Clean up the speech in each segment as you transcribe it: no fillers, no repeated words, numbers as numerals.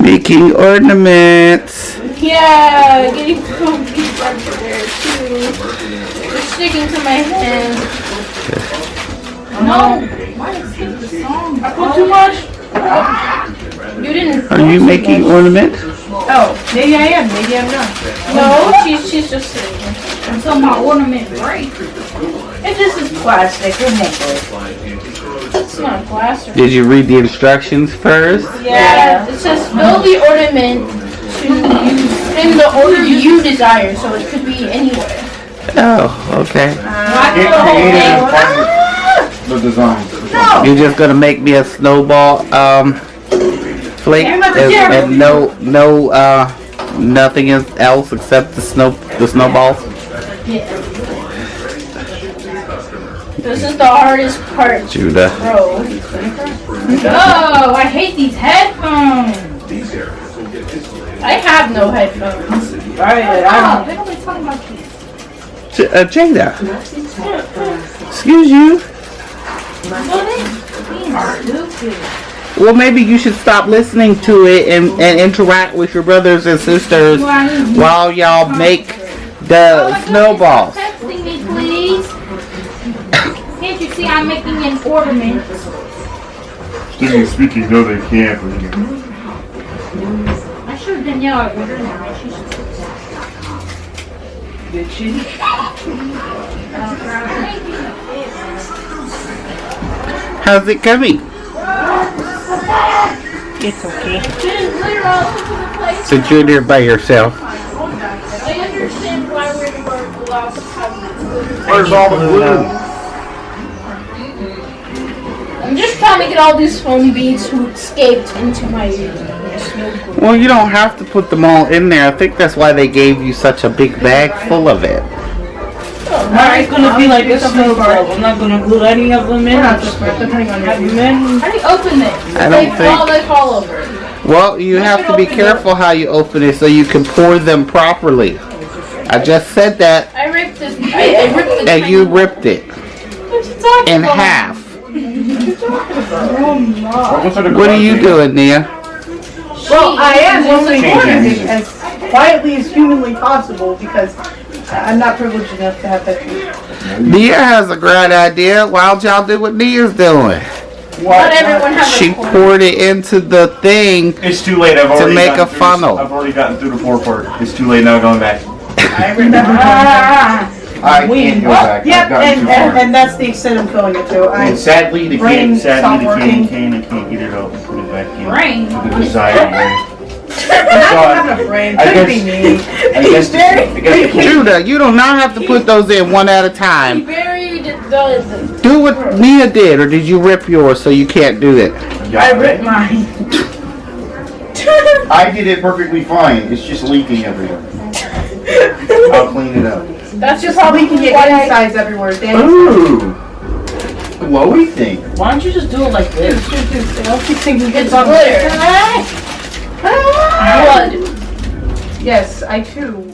Making ornaments. Yeah, getting some beef everywhere too. It's sticking to my hand. No. Why is it the song? I put too much. You didn't. Are you making ornaments? Oh, maybe I am, maybe I'm not. No, she's just sitting here. I'm talking about ornament break. And this is plastic. It's not glass. Did you read the instructions first? Yeah, it says fill the ornament to use in the order you desire, so it could be anywhere. Oh, okay. The design. No. You're just gonna make me a snowball flake and nothing else except the snowballs. Yeah. This is the hardest part. Judah. Bro. Oh, I hate these headphones. I have no headphones. They're only talking about kids. Jada. Excuse you. Well, maybe you should stop listening to it and interact with your brothers and sisters while y'all make the snowballs. Texting me, please. Can't you see I'm making an ornament? Speaking speaking, no they can't. I showed Danielle I ordered now. She should. Did she? How's it coming? It's okay. Since you're there by yourself. I understand why we're allowed to have. Where's all the glue? I'm just trying to get all these foam beads who escaped into my snow. Well, you don't have to put them all in there. I think that's why they gave you such a big bag full of it. It's gonna be like a snow globe. I'm not gonna glue any of them in. I'm just depending on your men. How do you open this? I don't They fall over. Well, you have to be careful how you open it so you can pour them properly. I just said that, I ripped this. I ripped the and you ripped it What you talking in about? half. What's it What are you doing, Nia? Well, I am only doing it as quietly as humanly possible because I'm not privileged enough to have that. Nia has a great idea. Why don't y'all do what Nia's doing? Not everyone has She a fork. poured it into the thing. It's too late. I've already make gotten a through funnel. I've already gotten through the four part. It's too late now. Going back. I remember. I can't go back. I've Yep, gotten too far. and that's the extent I'm filling it to. And sadly, the brain can, stopped working. I can't get it out and put it back in. Brain? To the desired way. I don't have a brain. I Could guess- be me. I guess the Judah, you do not have to put those in one at a He time. buried the. Do what Nia did, or did you rip yours so you can't do it? I ripped mine. I did it perfectly fine. It's just leaking everywhere. I'll clean it up. That's Just just so we can get why insides everywhere. Danny. Ooh. What we think? Why don't you just do it like this? I'll keep thinking it's it's on glitter. Blood. Yes, I too.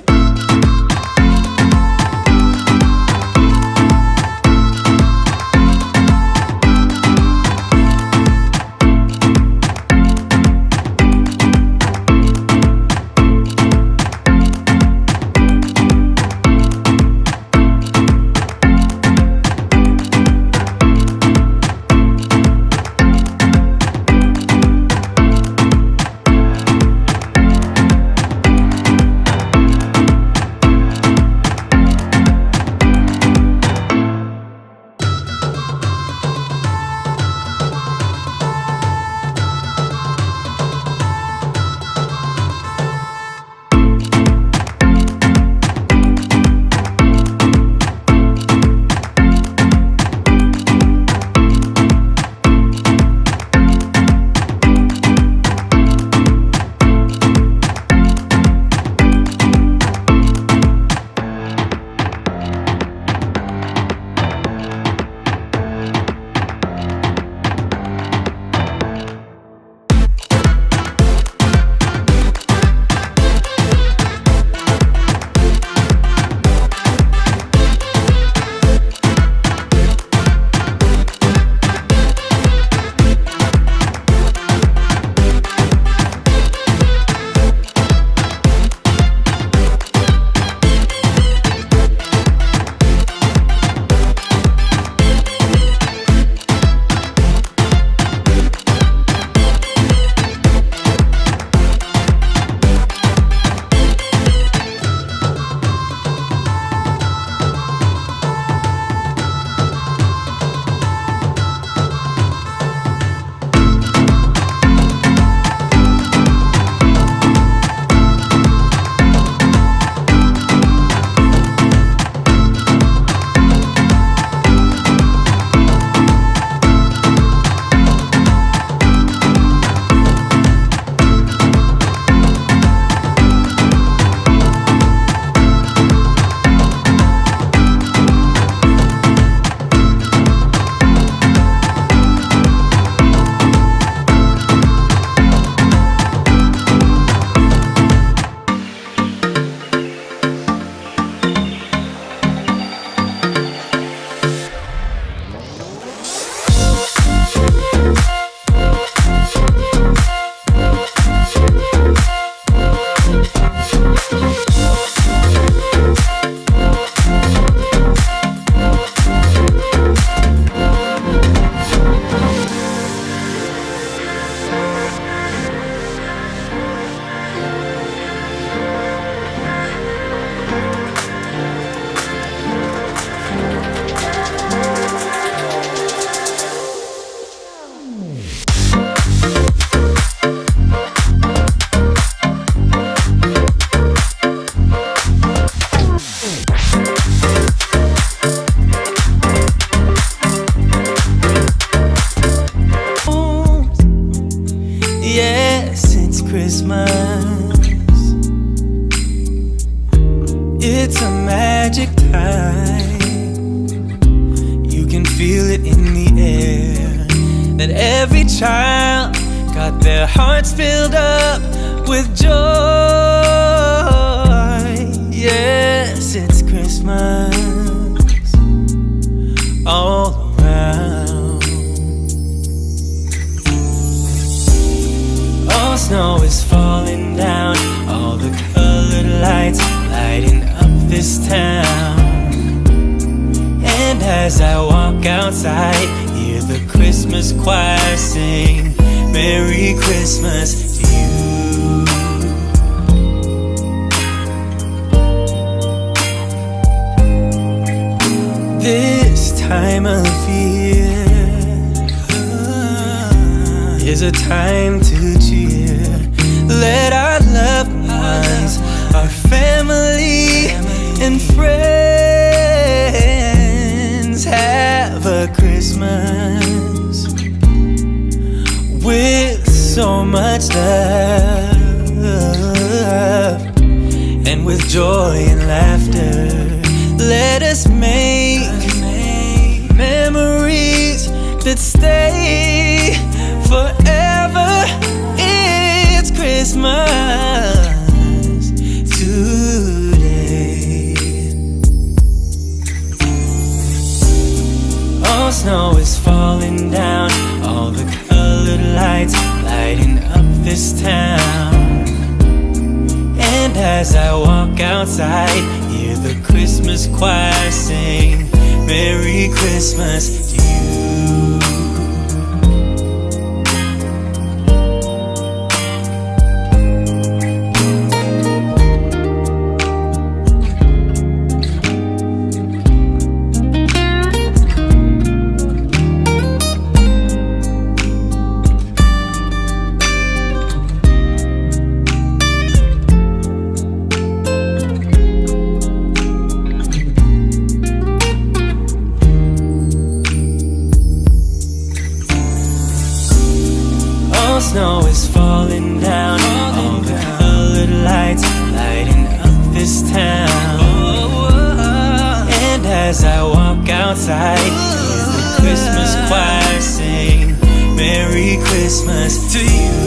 It's a magic time. You can feel it in the air, that every child got their hearts filled up with joy. Yes, it's Christmas all around. All snow is falling down, all the colored lights lighting up this town. And as I walk outside, hear the Christmas choir sing Merry Christmas to you. This time of year is a time to cheer. Let our loved ones, our family and friends have a Christmas with so much love, and with joy and laughter. should stay forever. It's Christmas today. Oh, snow is falling down, all the colored lights lighting up this town. And as I walk outside, hear the Christmas choir sing Merry Christmas to you. Snow is falling down, all the colored lights lighting up this town. And as I walk outside, hear the Christmas choir sing Merry Christmas to you.